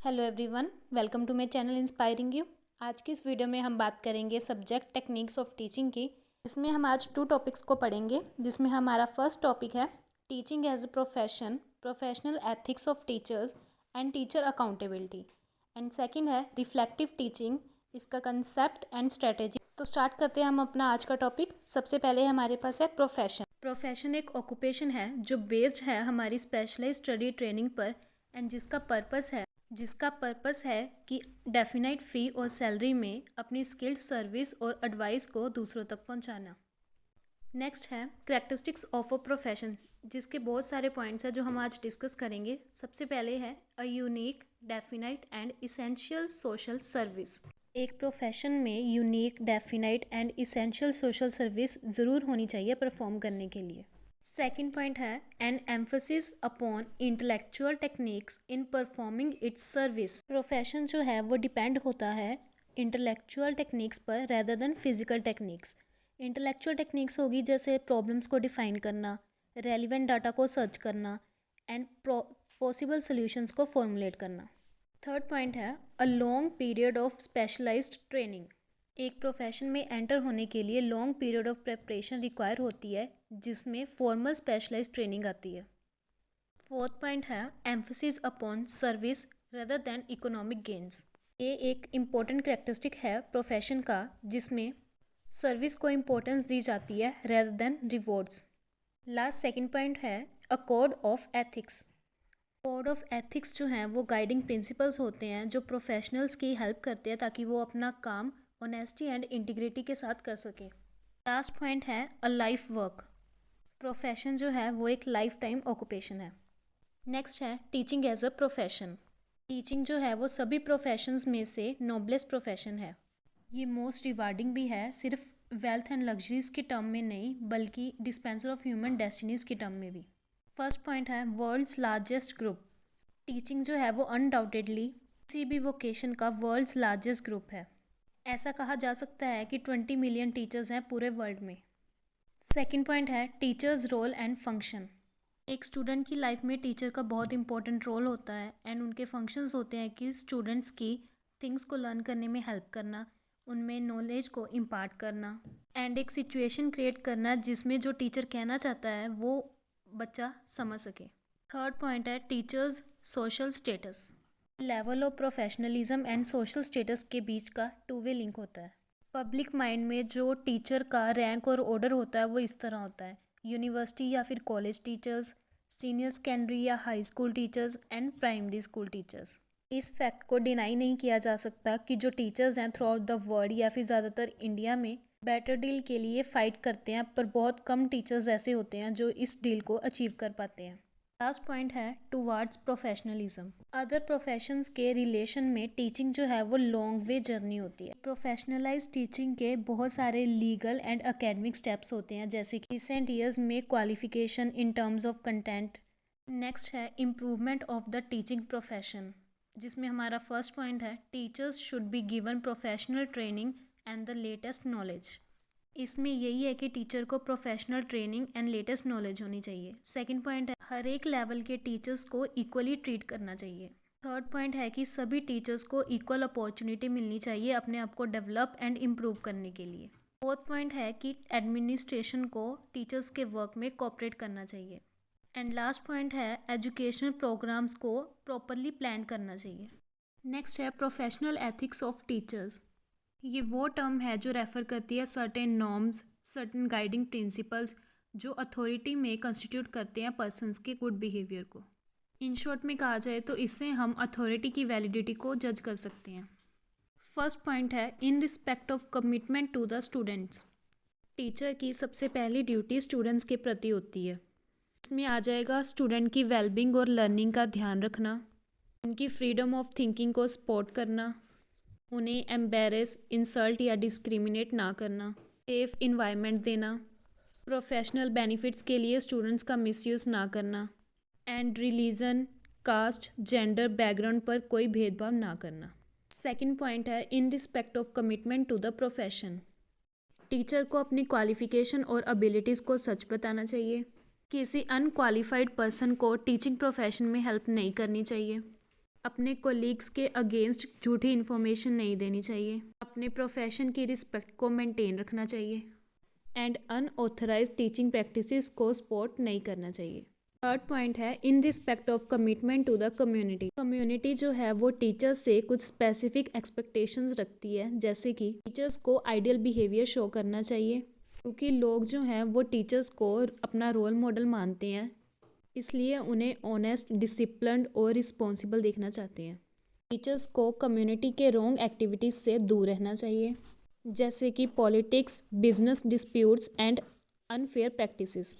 Hello everyone, welcome to my channel inspiring you. आज की इस वीडियो में हम बात करेंगे सब्जेक्ट टेक्निक्स ऑफ टीचिंग की। इसमें हम आज 2 टॉपिक्स को पढ़ेंगे, जिसमें हमारा फर्स्ट टॉपिक है teaching as a profession, professional ethics of teachers and teacher accountability, and second है रिफ्लेक्टिव टीचिंग, इसका कंसेप्ट एंड स्ट्रेटेजी। तो स्टार्ट करते हैं हम अपना आज का टॉपिक। सबसे पहले हमारे पास है प्रोफेशन। प्रोफेशन एक ऑक्यूपेशन है जो बेस्ड है हमारी स्पेशलाइज्ड स्टडी ट्रेनिंग पर, एंड जिसका पर्पस है कि डेफिनाइट फ़ी और सैलरी में अपनी स्किल्ड सर्विस और एडवाइस को दूसरों तक पहुंचाना। नेक्स्ट है करैक्टरिस्टिक्स ऑफ अ प्रोफेशन, जिसके बहुत सारे पॉइंट्स हैं जो हम आज डिस्कस करेंगे। सबसे पहले है a unique, definite and essential social service. एक प्रोफेशन में unique, definite and essential social service ज़रूर होनी चाहिए परफॉर्म करने के लिए। सेकेंड पॉइंट है an emphasis upon intellectual techniques in performing its service. Profession जो है वो डिपेंड होता है इंटेलेक्चुअल टेक्निक्स पर rather than physical techniques. Intellectual techniques होगी जैसे प्रॉब्लम्स को डिफाइन करना, रेलिवेंट डाटा को सर्च करना एंड पॉसिबल सॉल्यूशंस को फॉर्मुलेट करना। थर्ड पॉइंट है a long period of specialised training. एक प्रोफेशन में एंटर होने के लिए long period of preparation require होती है, जिसमें फॉर्मल स्पेशलाइज्ड ट्रेनिंग आती है। फोर्थ पॉइंट है emphasis upon service rather than economic gains. ये एक इम्पोर्टेंट कैरेक्टरिस्टिक है प्रोफेशन का, जिसमें सर्विस को इम्पोर्टेंस दी जाती है rather than rewards. Last second point है a code of ethics. Code of ethics जो हैं वो गाइडिंग प्रिंसिपल्स होते हैं जो प्रोफेशनल्स की हेल्प करते हैं ताकि वो अपना काम ऑनेस्टी एंड इंटीग्रिटी के साथ कर सके। लास्ट पॉइंट है अ लाइफ वर्क। प्रोफेशन जो है वो एक लाइफ टाइम ऑक्यूपेशन है। नेक्स्ट है teaching as a profession. Teaching जो है वो सभी प्रोफेशंस में से नोबलेस्ट प्रोफेशन है। ये मोस्ट रिवार्डिंग भी है, सिर्फ वेल्थ एंड लग्जरीज के टर्म में नहीं बल्कि डिस्पेंसर ऑफ ह्यूमन डेस्टिनीज के टर्म में भी। फर्स्ट पॉइंट है वर्ल्ड्स लार्जेस्ट ग्रुप। टीचिंग जो है वो अनडाउटेडली किसी भी वोकेशन का वर्ल्ड्स लार्जेस्ट ग्रुप है। ऐसा कहा जा सकता है कि 20 मिलियन टीचर्स हैं पूरे वर्ल्ड में। सेकंड पॉइंट है टीचर्स रोल एंड फंक्शन। एक स्टूडेंट की लाइफ में टीचर का बहुत इंपॉर्टेंट रोल होता है, एंड उनके फंक्शंस होते हैं कि स्टूडेंट्स की थिंग्स को लर्न करने में हेल्प करना, उनमें नॉलेज को इम्पार्ट करना एंड एक सिचुएशन क्रिएट करना जिसमें जो टीचर कहना चाहता है वो बच्चा समझ सके। थर्ड पॉइंट है teachers social status. Level of professionalism and social status के बीच का 2 वे लिंक होता है। पब्लिक माइंड में जो टीचर का रैंक और ऑर्डर होता है वो इस तरह होता है: यूनिवर्सिटी या फिर कॉलेज टीचर्स, सीनियर सेकेंडरी या high school teachers and primary school teachers. इस फैक्ट को डिनाई नहीं किया जा सकता कि जो टीचर्स हैं थ्रू आउट द वर्ल्ड या फिर ज़्यादातर इंडिया में बेटर डील के लिए फ़ाइट करते हैं, पर बहुत कम टीचर्स ऐसे होते हैं जो इस डील को अचीव कर पाते हैं। लास्ट पॉइंट है टुवार्ड्स प्रोफेशनलिज्म। अदर प्रोफेशंस के रिलेशन में टीचिंग जो है वो लॉन्ग वे जर्नी होती है। प्रोफेशनलाइज्ड टीचिंग के बहुत सारे लीगल एंड एकेडमिक स्टेप्स होते हैं, जैसे कि रिसेंट ईयर्स में qualification in terms of content. Next है improvement of the teaching profession, जिसमें हमारा फर्स्ट पॉइंट है teachers should be given professional training and the latest knowledge. इसमें यही है कि टीचर को professional training and latest knowledge होनी चाहिए। सेकंड पॉइंट है हर एक लेवल के टीचर्स को इक्वली ट्रीट करना चाहिए। थर्ड पॉइंट है कि सभी टीचर्स को इक्वल अपॉर्चुनिटी मिलनी चाहिए अपने आप को डेवलप एंड इम्प्रूव करने के लिए। फोर्थ पॉइंट है कि एडमिनिस्ट्रेशन को टीचर्स के वर्क में कोऑपरेट करना चाहिए। एंड लास्ट पॉइंट है एजुकेशनल प्रोग्राम्स को प्रॉपरली प्लान करना चाहिए। नेक्स्ट है प्रोफेशनल एथिक्स ऑफ टीचर्स। ये वो टर्म है जो रेफ़र करती है certain norms, certain guiding principles जो अथॉरिटी में कंस्टिट्यूट करते हैं पर्सन्स के गुड बिहेवियर को। इन शॉर्ट में कहा जाए तो इससे हम अथॉरिटी की वैलिडिटी को जज कर सकते हैं। फर्स्ट पॉइंट है in respect of commitment to the students. Teacher की सबसे पहली ड्यूटी स्टूडेंट्स के प्रति होती है। इसमें आ जाएगा स्टूडेंट की वेलबींग और लर्निंग का ध्यान रखना, उनकी फ्रीडम ऑफ थिंकिंग को सपोर्ट करना, उन्हें एम्बेरस, इंसल्ट या डिस्क्रिमिनेट ना करना, सेफ इन्वायरमेंट देना, प्रोफेशनल बेनिफिट्स के लिए स्टूडेंट्स का मिसयूज़ ना करना, and religion, caste, gender, background पर कोई भेदभाव ना करना। सेकंड पॉइंट है in respect of commitment to the profession. Teacher को अपनी क्वालिफिकेशन और एबिलिटीज़ को सच बताना चाहिए। किसी अनक्वालिफाइड पर्सन को टीचिंग प्रोफेशन में हेल्प नहीं करनी चाहिए। अपने कोलीग्स के अगेंस्ट झूठी इन्फॉर्मेशन नहीं देनी चाहिए। अपने प्रोफेशन की रिस्पेक्ट को मेंटेन रखना चाहिए एंड अनऑथराइज्ड टीचिंग प्रैक्टिसेस को सपोर्ट नहीं करना चाहिए। थर्ड पॉइंट है in respect of commitment to the community. Community जो है वो टीचर्स से कुछ स्पेसिफिक एक्सपेक्टेशंस रखती है, जैसे कि टीचर्स को आइडियल बिहेवियर शो करना चाहिए, क्योंकि लोग जो हैं वो टीचर्स को अपना रोल मॉडल मानते हैं, इसलिए उन्हें ऑनेस्ट, डिसिप्लिन्ड और रिस्पॉन्सिबल देखना चाहते हैं। टीचर्स को कम्युनिटी के रॉन्ग एक्टिविटीज़ से दूर रहना चाहिए, जैसे कि politics, business disputes and unfair practices.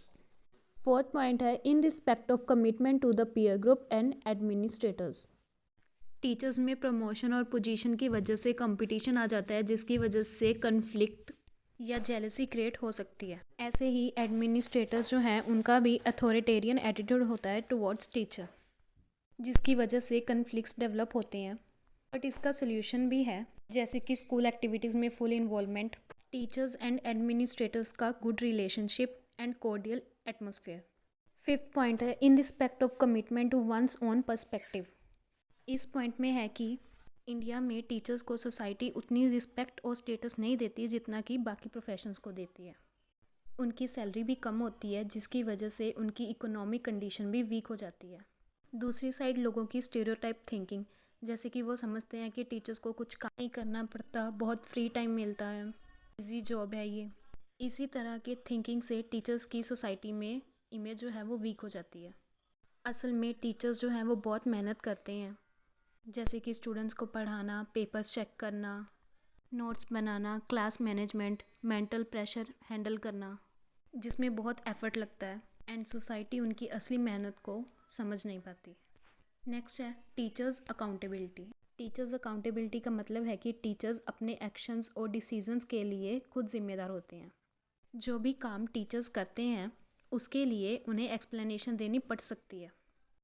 Fourth point है in respect of commitment to the peer group and administrators. Teachers में प्रमोशन और पोजीशन की वजह से कंपटीशन आ जाता है, जिसकी वजह से कन्फ्लिक्ट या जेलसी क्रिएट हो सकती है। ऐसे ही एडमिनिस्ट्रेटर्स जो हैं उनका भी अथॉरिटेरियन एटीट्यूड होता है टुवर्ड्स टीचर, जिसकी वजह से कन्फ्लिक्ट्स डेवलप होते हैं। बट इसका सोल्यूशन भी है, जैसे कि स्कूल एक्टिविटीज़ में full involvement, teachers and administrators का good relationship and cordial atmosphere. Fifth point है in respect of commitment to one's own perspective. इस पॉइंट में है कि इंडिया में टीचर्स को सोसाइटी उतनी रिस्पेक्ट और स्टेटस नहीं देती जितना कि बाकी प्रोफेशंस को देती है। उनकी सैलरी भी कम होती है, जिसकी वजह से उनकी इकोनॉमिक कंडीशन भी वीक हो जाती है। दूसरी साइड लोगों की स्टीरियोटाइप थिंकिंग, जैसे कि वो समझते हैं कि टीचर्स को कुछ काम नहीं करना पड़ता, बहुत फ्री टाइम मिलता है, इजी जॉब है ये। इसी तरह के थिंकिंग से टीचर्स की सोसाइटी में इमेज जो है वो वीक हो जाती है। असल में टीचर्स जो हैं वो बहुत मेहनत करते हैं, जैसे कि स्टूडेंट्स को पढ़ाना, पेपर्स चेक करना, नोट्स बनाना, class management, mental pressure handle करना, जिसमें बहुत एफर्ट लगता है एंड सोसाइटी उनकी असली मेहनत को समझ नहीं पाती। नेक्स्ट है टीचर्स अकाउंटेबिलिटी। टीचर्स अकाउंटेबिलिटी का मतलब है कि टीचर्स अपने एक्शंस और डिसीजंस के लिए खुद जिम्मेदार होते हैं। जो भी काम टीचर्स करते हैं उसके लिए उन्हें एक्सप्लेनेशन देनी पड़ सकती है।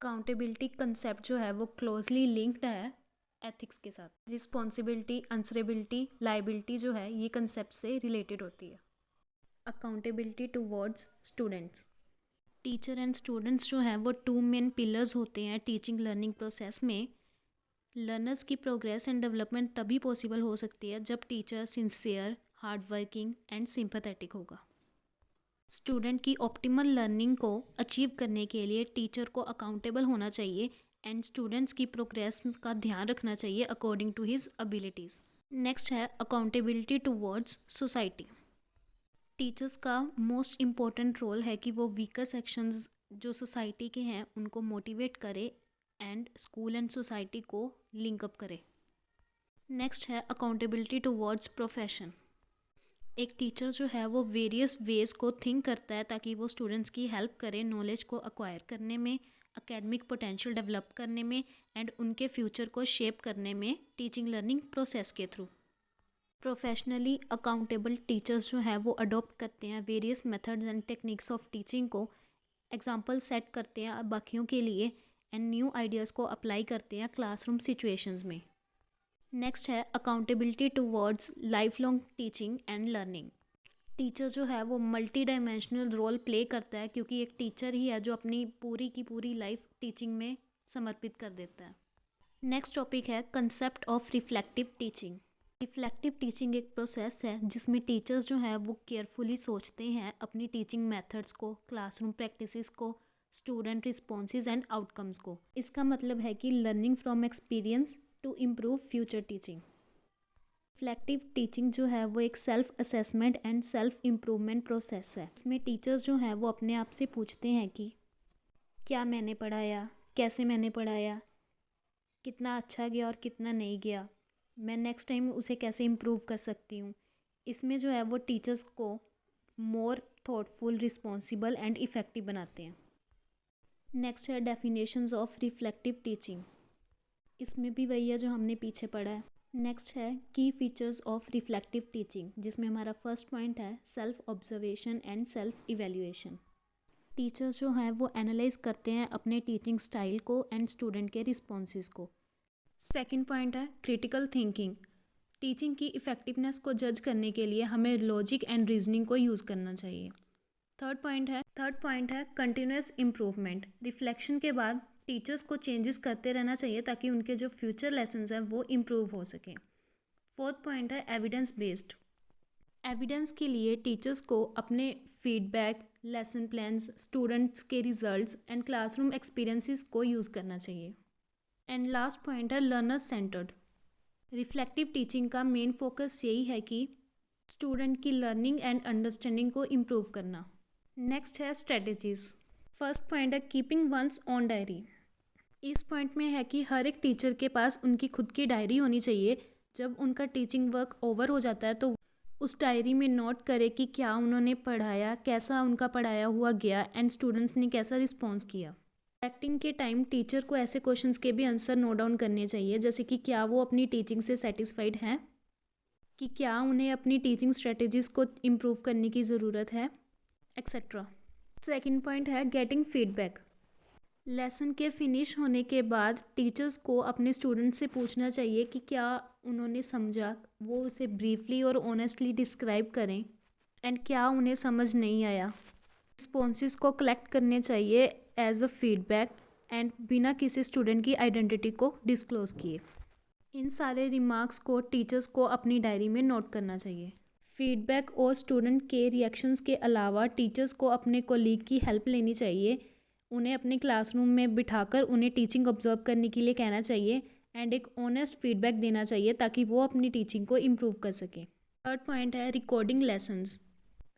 अकाउंटेबिलिटी कंसेप्ट जो है वो क्लोजली लिंक्ड है एथिक्स के साथ। रिस्पॉन्सिबिलिटी, आंसरेबिलिटी, लाइबिलिटी जो है ये कंसेप्ट से रिलेटेड होती है। Accountability towards students. Teacher and students जो हैं वो टू मेन पिलर्स होते हैं टीचिंग लर्निंग प्रोसेस में। लर्नर्स की प्रोग्रेस एंड डेवलपमेंट तभी पॉसिबल हो सकती है जब teacher sincere, hard working and sympathetic होगा। स्टूडेंट की ऑप्टिमल लर्निंग को अचीव करने के लिए टीचर को अकाउंटेबल होना चाहिए एंड स्टूडेंट्स की प्रोग्रेस का ध्यान रखना चाहिए according to his abilities. Next है अकाउंटेबिलिटी टुवर्ड्स सोसाइटी। टीचर्स का मोस्ट इम्पॉर्टेंट रोल है कि वो वीकर सेक्शंस जो सोसाइटी के हैं उनको मोटिवेट करे एंड स्कूल एंड सोसाइटी को लिंकअप करे। नेक्स्ट है अकाउंटेबिलिटी टुवर्ड्स प्रोफेशन। एक टीचर जो है वो वेरियस वेज को थिंक करता है ताकि वो स्टूडेंट्स की हेल्प करे नॉलेज को एक्वायर करने में, एकेडमिक पोटेंशियल डेवलप करने में एंड उनके फ्यूचर को शेप करने में टीचिंग लर्निंग प्रोसेस के थ्रू। प्रोफेशनली अकाउंटेबल टीचर्स जो हैं वो अडॉप्ट करते हैं various methods and techniques of teaching को, एग्जांपल सेट करते हैं बाकियों के लिए एंड न्यू आइडियाज़ को अप्लाई करते हैं क्लासरूम सिचुएशंस में। नेक्स्ट है accountability towards life long teaching and learning. Teacher जो है वो मल्टी डायमेंशनल रोल प्ले करता है, क्योंकि एक टीचर ही है जो अपनी पूरी की पूरी लाइफ टीचिंग में समर्पित कर देता है। नेक्स्ट टॉपिक है concept of reflective teaching. Reflective teaching एक प्रोसेस है जिसमें टीचर्स जो हैं वो केयरफुली सोचते हैं अपनी टीचिंग मेथड्स को, क्लासरूम प्रैक्टिसेस को, स्टूडेंट रिस्पॉन्सेज एंड आउटकम्स को। इसका मतलब है कि learning from experience to improve future teaching. Reflective teaching जो है वो एक self assessment and self improvement process है। इसमें टीचर्स जो हैं वो अपने आप से पूछते हैं कि क्या मैंने पढ़ाया, कैसे मैंने पढ़ाया, कितना अच्छा गया और कितना नहीं गया, मैं नेक्स्ट टाइम उसे कैसे इम्प्रूव कर सकती हूँ। इसमें जो है वो टीचर्स को मोर थॉटफुल, रिस्पॉन्सिबल एंड इफ़ेक्टिव बनाते हैं। नेक्स्ट है डेफिनेशंस ऑफ रिफ्लेक्टिव टीचिंग। इसमें भी वही है जो हमने पीछे पढ़ा है। नेक्स्ट है की फीचर्स ऑफ रिफ्लेक्टिव टीचिंग, जिसमें हमारा फर्स्ट पॉइंट है self observation and self evaluation. Teachers जो हैं वो एनालाइज करते हैं अपने टीचिंग स्टाइल को एंड स्टूडेंट के रिस्पॉन्सेज को। सेकंड पॉइंट है क्रिटिकल थिंकिंग। टीचिंग की इफ़ेक्टिवनेस को जज करने के लिए हमें लॉजिक एंड रीजनिंग को यूज़ करना चाहिए। थर्ड पॉइंट है कंटिन्यूस इम्प्रूवमेंट। रिफ्लेक्शन के बाद टीचर्स को चेंजेस करते रहना चाहिए ताकि उनके जो फ्यूचर लेसन्स हैं वो इम्प्रूव हो सकें। फोर्थ पॉइंट है एविडेंस बेस्ड। एविडेंस के लिए टीचर्स को अपने फीडबैक, लेसन प्लान्स, स्टूडेंट्स के रिजल्ट्स एंड क्लासरूम एक्सपीरियंसेस को यूज़ करना चाहिए। एंड लास्ट पॉइंट है लर्नर्स सेंटर्ड। रिफ्लेक्टिव टीचिंग का मेन फोकस यही है कि स्टूडेंट की लर्निंग एंड अंडरस्टैंडिंग को इम्प्रूव करना। नेक्स्ट है स्ट्रेटजीज। फर्स्ट पॉइंट है कीपिंग वंस ऑन डायरी। इस पॉइंट में है कि हर एक टीचर के पास उनकी खुद की डायरी होनी चाहिए। जब उनका टीचिंग वर्क ओवर हो जाता है तो उस डायरी में नोट करे कि क्या उन्होंने पढ़ाया, कैसा उनका पढ़ाया हुआ गया एंड स्टूडेंट्स ने कैसा रिस्पॉन्स किया। एक्टिंग के टाइम टीचर को ऐसे क्वेश्चंस के भी आंसर नोट डाउन करने चाहिए, जैसे कि क्या वो अपनी टीचिंग से सेटिस्फाइड हैं, कि क्या उन्हें अपनी टीचिंग स्ट्रेटजीज़ को इम्प्रूव करने की ज़रूरत है, एक्सेट्रा। सेकंड पॉइंट है गेटिंग फीडबैक। लेसन के फिनिश होने के बाद टीचर्स को अपने स्टूडेंट से पूछना चाहिए कि क्या उन्होंने समझा, वो उसे ब्रीफली और ऑनेस्टली डिस्क्राइब करें, एंड क्या उन्हें समझ नहीं आया। रिस्पॉन्सेस को कलेक्ट करने चाहिए एज अ फीडबैक एंड बिना किसी स्टूडेंट की आइडेंटिटी को डिस्क्लोज किए। इन सारे रिमार्क्स को टीचर्स को अपनी डायरी में नोट करना चाहिए। फीडबैक और स्टूडेंट के रिएक्शंस के अलावा टीचर्स को अपने कोलीग की हेल्प लेनी चाहिए। उन्हें अपने क्लासरूम में बिठाकर उन्हें टीचिंग ऑब्जर्व करने के लिए कहना चाहिए एंड एक ऑनेस्ट फीडबैक देना चाहिए ताकि वो अपनी टीचिंग को इम्प्रूव कर सकें। थर्ड पॉइंट है रिकॉर्डिंग लेसन्स।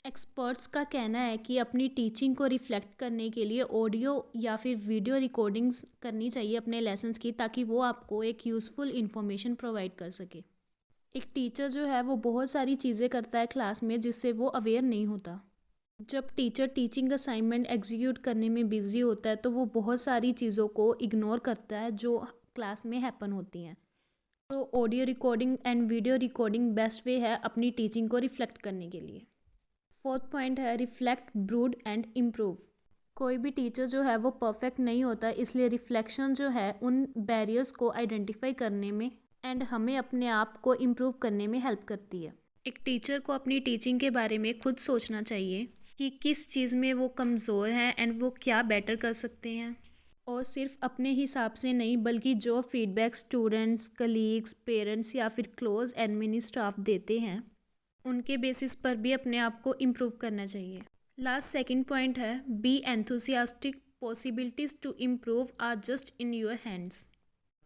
एक्सपर्ट्स का कहना है कि अपनी टीचिंग को रिफ्लेक्ट करने के लिए ऑडियो या फिर वीडियो रिकॉर्डिंग्स करनी चाहिए अपने लेसन्स की, ताकि वो आपको एक यूज़फुल इन्फॉर्मेशन प्रोवाइड कर सके। एक टीचर जो है वो बहुत सारी चीज़ें करता है क्लास में जिससे वो अवेयर नहीं होता। जब टीचर टीचिंग असाइनमेंट एग्जीक्यूट करने में बिजी होता है तो वो बहुत सारी चीज़ों को इग्नोर करता है जो क्लास में हैपन होती हैं। तो audio recording and video recording best way है अपनी टीचिंग को रिफ्लेक्ट करने के लिए। फोर्थ पॉइंट है रिफ्लेक्ट, ब्रूड एंड इम्प्रूव। कोई भी टीचर जो है वो परफेक्ट नहीं होता, इसलिए रिफ्लेक्शन जो है उन बैरियर्स को आइडेंटिफाई करने में एंड हमें अपने आप को इम्प्रूव करने में हेल्प करती है। एक टीचर को अपनी टीचिंग के बारे में खुद सोचना चाहिए कि किस चीज़ में वो कमज़ोर हैं एंड वो क्या बेटर कर सकते हैं, और सिर्फ अपने हिसाब से नहीं बल्कि जो फीडबैक स्टूडेंट्स, कलीग्स, पेरेंट्स या फिर क्लोज एडमिन स्टाफ देते हैं उनके बेसिस पर भी अपने आप को इम्प्रूव करना चाहिए। लास्ट सेकंड पॉइंट है be enthusiastic, possibilities to improve are just in your hands.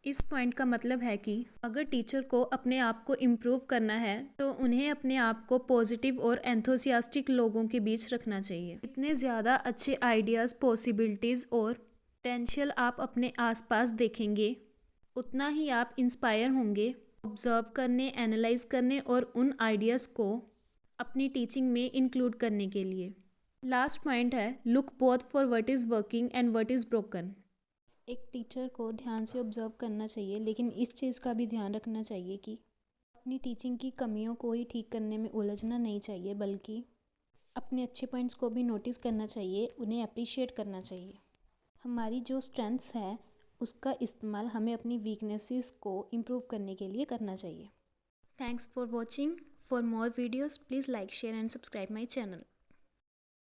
इस पॉइंट का मतलब है कि अगर टीचर को अपने आप को इम्प्रूव करना है तो उन्हें अपने आप को पॉजिटिव और एंथुसियास्टिक लोगों के बीच रखना चाहिए। इतने ज़्यादा अच्छे आइडियाज़, पॉसिबिलिटीज़ और पोटेंशियल आप अपने आसपास देखेंगे उतना ही आप इंस्पायर होंगे ऑब्जर्व करने, एनालाइज करने और उन आइडियाज़ को अपनी टीचिंग में इंक्लूड करने के लिए। लास्ट पॉइंट है look both for what is working and what is broken. एक टीचर को ध्यान से ऑब्जर्व करना चाहिए, लेकिन इस चीज़ का भी ध्यान रखना चाहिए कि अपनी टीचिंग की कमियों को ही ठीक करने में उलझना नहीं चाहिए, बल्कि अपने अच्छे पॉइंट्स को भी नोटिस करना चाहिए, उन्हें अप्रिशिएट करना चाहिए। हमारी जो स्ट्रेंथ्स है उसका इस्तेमाल हमें अपनी वीकनेसेस को इम्प्रूव करने के लिए करना चाहिए। Thanks for watching. For more videos please like, share and subscribe my channel.